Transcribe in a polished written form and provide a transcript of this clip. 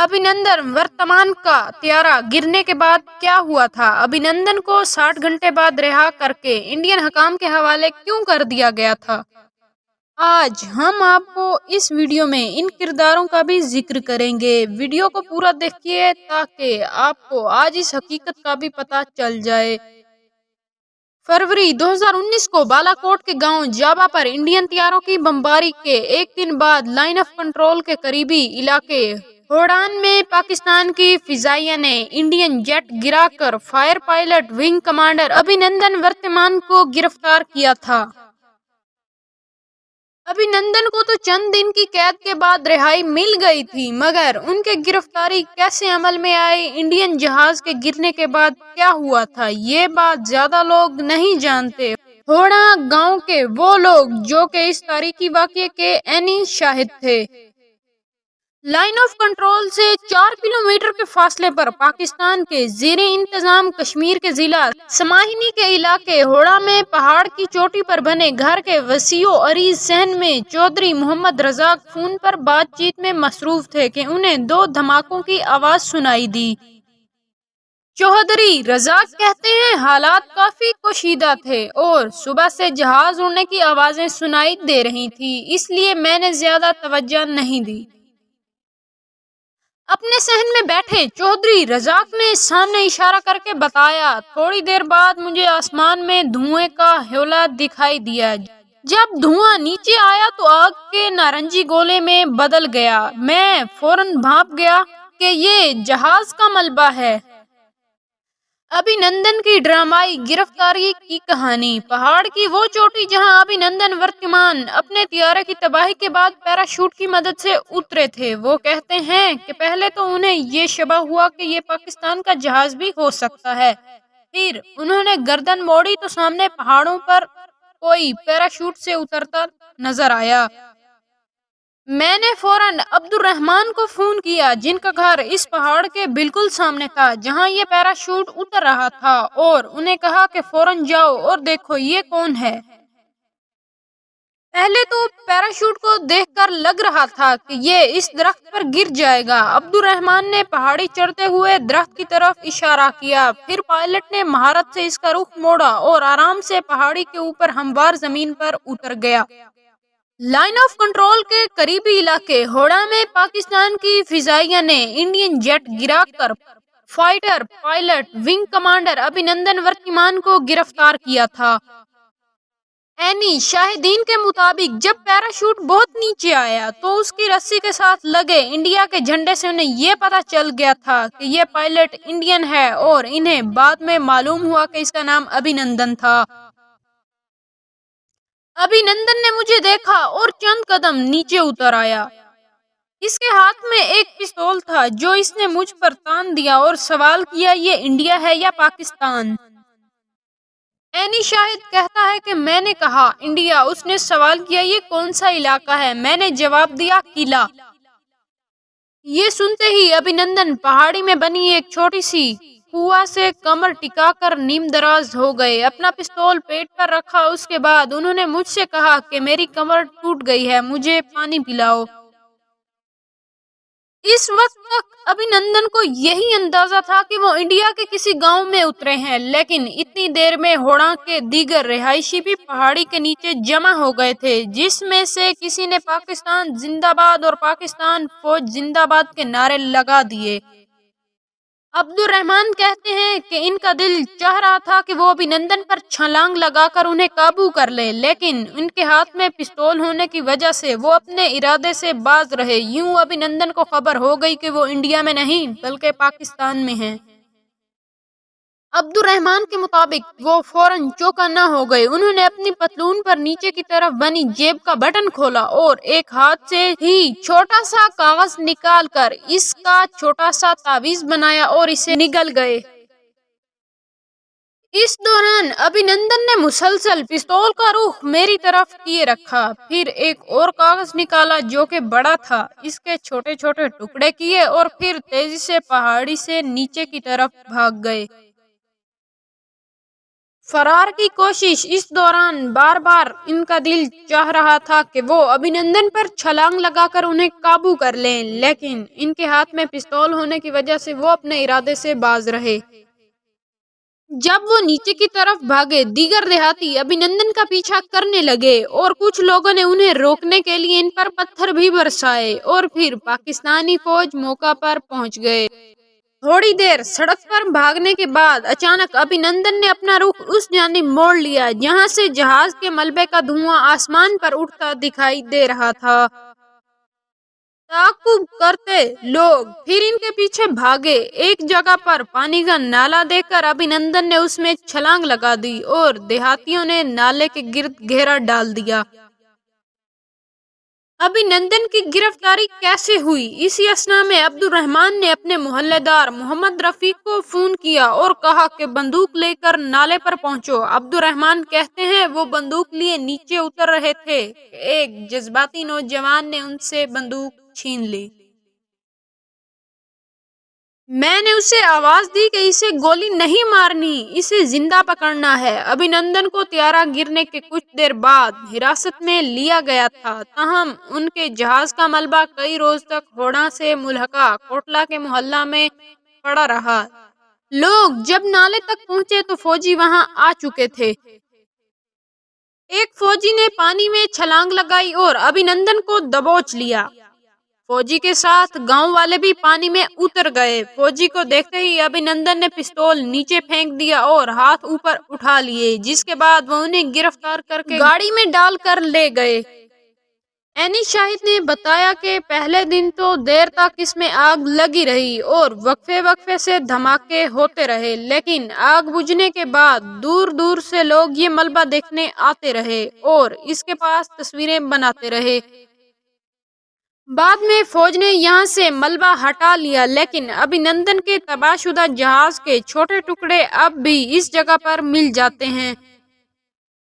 ابھینندن ورتمان کا طیارہ گرنے کے بعد کیا ہوا تھا؟ ابھینندن کو 60 گھنٹے بعد رہا کر کے انڈین حکام کے حوالے کیوں کر دیا گیا تھا؟ آج ہم آپ کو اس ویڈیو میں ان کرداروں کا بھی ذکر کریں گے۔ ویڈیو کو پورا دیکھیے تاکہ آپ کو آج اس حقیقت کا بھی پتہ چل جائے۔ فروری 2019 کو بالا کوٹ کے گاؤں جابا پر انڈین طیاروں کی بمباری کے ایک دن بعد لائن آف کنٹرول کے قریبی علاقے ہوڑان میں پاکستان کی فضائیہ نے انڈین جیٹ گرا کر fire pilot wing commander Abhinandan Varthaman کو گرفتار کیا تھا۔ ابھینندن کو تو چند دن کی قید کے بعد رہائی مل گئی تھی، مگر ان کی گرفتاری کیسے عمل میں آئی؟ انڈین جہاز کے گرنے کے بعد کیا ہوا تھا؟ یہ بات زیادہ لوگ نہیں جانتے۔ ہوڑا گاؤں کے وہ لوگ جو کہ اس تاریخی واقعے کے عینی شاہد تھے۔ لائن آف کنٹرول سے 4 کلومیٹر کے فاصلے پر پاکستان کے زیر انتظام کشمیر کے ضلع سماہنی کے علاقے ہوڑا میں پہاڑ کی چوٹی پر بنے گھر کے وسیع و عریض صحن میں چودھری محمد رزاق فون پر بات چیت میں مصروف تھے کہ انہیں 2 دھماکوں کی آواز سنائی دی۔ چودھری رزاق کہتے ہیں حالات کافی کشیدہ تھے اور صبح سے جہاز اڑنے کی آوازیں سنائی دے رہی تھیں، اس لیے میں نے زیادہ توجہ نہیں دی۔ اپنے صحن میں بیٹھے چودھری رزاق نے سامنے اشارہ کر کے بتایا، تھوڑی دیر بعد مجھے آسمان میں دھوئیں کا ہولہ دکھائی دیا۔ جب دھواں نیچے آیا تو آگ کے نارنجی گولے میں بدل گیا۔ میں فوراً بھانپ گیا کہ یہ جہاز کا ملبہ ہے۔ ابھینندن کی ڈرامائی گرفتاری کی کہانی۔ پہاڑ کی وہ چوٹی جہاں ابھینندن ورتمان اپنے طیارے کی تباہی کے بعد پیراشوٹ کی مدد سے اترے تھے، وہ کہتے ہیں کہ پہلے تو انہیں یہ شبہ ہوا کہ یہ پاکستان کا جہاز بھی ہو سکتا ہے۔ پھر انہوں نے گردن موڑی تو سامنے پہاڑوں پر کوئی پیراشوٹ سے اترتا نظر آیا۔ میں نے فوراً عبدالرحمان کو فون کیا جن کا گھر اس پہاڑ کے بالکل سامنے تھا جہاں یہ پیراشوٹ اتر رہا تھا، اور انہیں کہا کہ فوراً جاؤ اور دیکھو یہ کون ہے۔ پہلے تو پیراشوٹ کو دیکھ کر لگ رہا تھا کہ یہ اس درخت پر گر جائے گا۔ عبدالرحمان نے پہاڑی چڑھتے ہوئے درخت کی طرف اشارہ کیا، پھر پائلٹ نے مہارت سے اس کا رخ موڑا اور آرام سے پہاڑی کے اوپر ہموار زمین پر اتر گیا۔ لائن آف کنٹرول کے قریبی علاقے ہوڑا میں پاکستان کی فضائیہ نے انڈین جیٹ گرا کر fighter pilot wing commander Abhinandan Varthaman کو گرفتار کیا تھا۔ عینی شاہدین کے مطابق جب پیراشوٹ بہت نیچے آیا تو اس کی رسی کے ساتھ لگے انڈیا کے جھنڈے سے انہیں یہ پتہ چل گیا تھا کہ یہ پائلٹ انڈین ہے، اور انہیں بعد میں معلوم ہوا کہ اس کا نام ابھینندن تھا۔ ابھینندن نے مجھے دیکھا اور چند قدم نیچے اتر آیا۔ اس کے ہاتھ میں ایک پستول تھا جو اس نے مجھ پر تان دیا اور سوال کیا، یہ انڈیا ہے یا پاکستان؟ عینی شاہد کہتا ہے کہ میں نے کہا انڈیا۔ اس نے سوال کیا، یہ کون سا علاقہ ہے؟ میں نے جواب دیا، قلعہ۔ یہ سنتے ہی ابھینندن پہاڑی میں بنی ایک چھوٹی سی کنواں سے کمر ٹکا کر نیم دراز ہو گئے، اپنا پستول پیٹ پر رکھا۔ اس کے بعد انہوں نے مجھ سے کہا کہ میری کمر ٹوٹ گئی ہے، مجھے پانی پلاؤ۔ اس وقت تک ابھینندن کو یہی اندازہ تھا کہ وہ انڈیا کے کسی گاؤں میں اترے ہیں، لیکن اتنی دیر میں ہوڑا کے دیگر رہائشی بھی پہاڑی کے نیچے جمع ہو گئے تھے، جس میں سے کسی نے پاکستان زندہ باد اور پاکستان فوج زندہ باد کے نعرے لگا دیے۔ عبدالرحمان کہتے ہیں کہ ان کا دل چاہ رہا تھا کہ وہ ابھینندن پر چھلانگ لگا کر انہیں قابو کر لے، لیکن ان کے ہاتھ میں پستول ہونے کی وجہ سے وہ اپنے ارادے سے باز رہے۔ یوں ابھینندن کو خبر ہو گئی کہ وہ انڈیا میں نہیں بلکہ پاکستان میں ہیں۔ عبدالرحمان کے مطابق وہ فوراً چوکنا ہو گئے۔ انہوں نے اپنی پتلون پر نیچے کی طرف بنی جیب کا بٹن کھولا اور ایک ہاتھ سے ہی چھوٹا سا کاغذ نکال کر اس کا چھوٹا سا تعویذ بنایا اور اسے نگل گئے۔ اس دوران ابھینندن نے مسلسل پستول کا رخ میری طرف کیے رکھا، پھر ایک اور کاغذ نکالا جو کہ بڑا تھا، اس کے چھوٹے چھوٹے ٹکڑے کیے اور پھر تیزی سے پہاڑی سے نیچے کی طرف بھاگ گئے۔ فرار کی کوشش۔ اس دوران بار بار ان کا دل چاہ رہا تھا کہ وہ ابھینندن پر چھلانگ لگا کر انہیں قابو کر لیں، لیکن ان کے ہاتھ میں پستول ہونے کی وجہ سے وہ اپنے ارادے سے باز رہے۔ جب وہ نیچے کی طرف بھاگے، دیگر دیہاتی ابھینندن کا پیچھا کرنے لگے اور کچھ لوگوں نے انہیں روکنے کے لیے ان پر پتھر بھی برسائے اور پھر پاکستانی فوج موقع پر پہنچ گئے۔ تھوڑی دیر سڑک پر بھاگنے کے بعد اچانک ابھینندن نے اپنا رخ اس جانب موڑ لیا جہاں سے جہاز کے ملبے کا دھواں آسمان پر اٹھتا دکھائی دے رہا تھا۔ تعاقب کرتے لوگ پھر ان کے پیچھے بھاگے۔ ایک جگہ پر پانی کا نالا دیکھ کر ابھینندن نے اس میں چھلانگ لگا دی اور دیہاتیوں نے نالے کے گرد گھیرا ڈال دیا۔ ابھینندن کی گرفتاری کیسے ہوئی؟ اسی اثنا میں عبد الرحمن نے اپنے محلے دار محمد رفیق کو فون کیا اور کہا کہ بندوق لے کر نالے پر پہنچو۔ عبد الرحمن کہتے ہیں وہ بندوق لیے نیچے اتر رہے تھے کہ ایک جذباتی نوجوان نے ان سے بندوق چھین لی۔ میں نے اسے آواز دی کہ اسے گولی نہیں مارنی، اسے زندہ پکڑنا ہے۔ ابھینندن کو طیارہ گرنے کے کچھ دیر بعد حراست میں لیا گیا تھا، تاہم ان کے جہاز کا ملبہ کئی روز تک ہوڑا سے ملحقہ کوٹلہ کے محلہ میں پڑا رہا۔ لوگ جب نالے تک پہنچے تو فوجی وہاں آ چکے تھے۔ ایک فوجی نے پانی میں چھلانگ لگائی اور ابھینندن کو دبوچ لیا۔ فوجی کے ساتھ گاؤں والے بھی پانی میں اتر گئے۔ فوجی کو دیکھتے ہی ابھینندن نے پستول نیچے پھینک دیا اور ہاتھ اوپر اٹھا لیے، جس کے بعد وہ انہیں گرفتار کر کے گاڑی میں ڈال کر لے گئے۔ عینی شاہد نے بتایا کہ پہلے دن تو دیر تک اس میں آگ لگی رہی اور وقفے وقفے سے دھماکے ہوتے رہے، لیکن آگ بجھنے کے بعد دور دور سے لوگ یہ ملبہ دیکھنے آتے رہے اور اس کے پاس تصویریں بناتے رہے۔ بعد میں فوج نے یہاں سے ملبہ ہٹا لیا، لیکن ابھینندن کے تباہ شدہ جہاز کے چھوٹے ٹکڑے اب بھی اس جگہ پر مل جاتے ہیں۔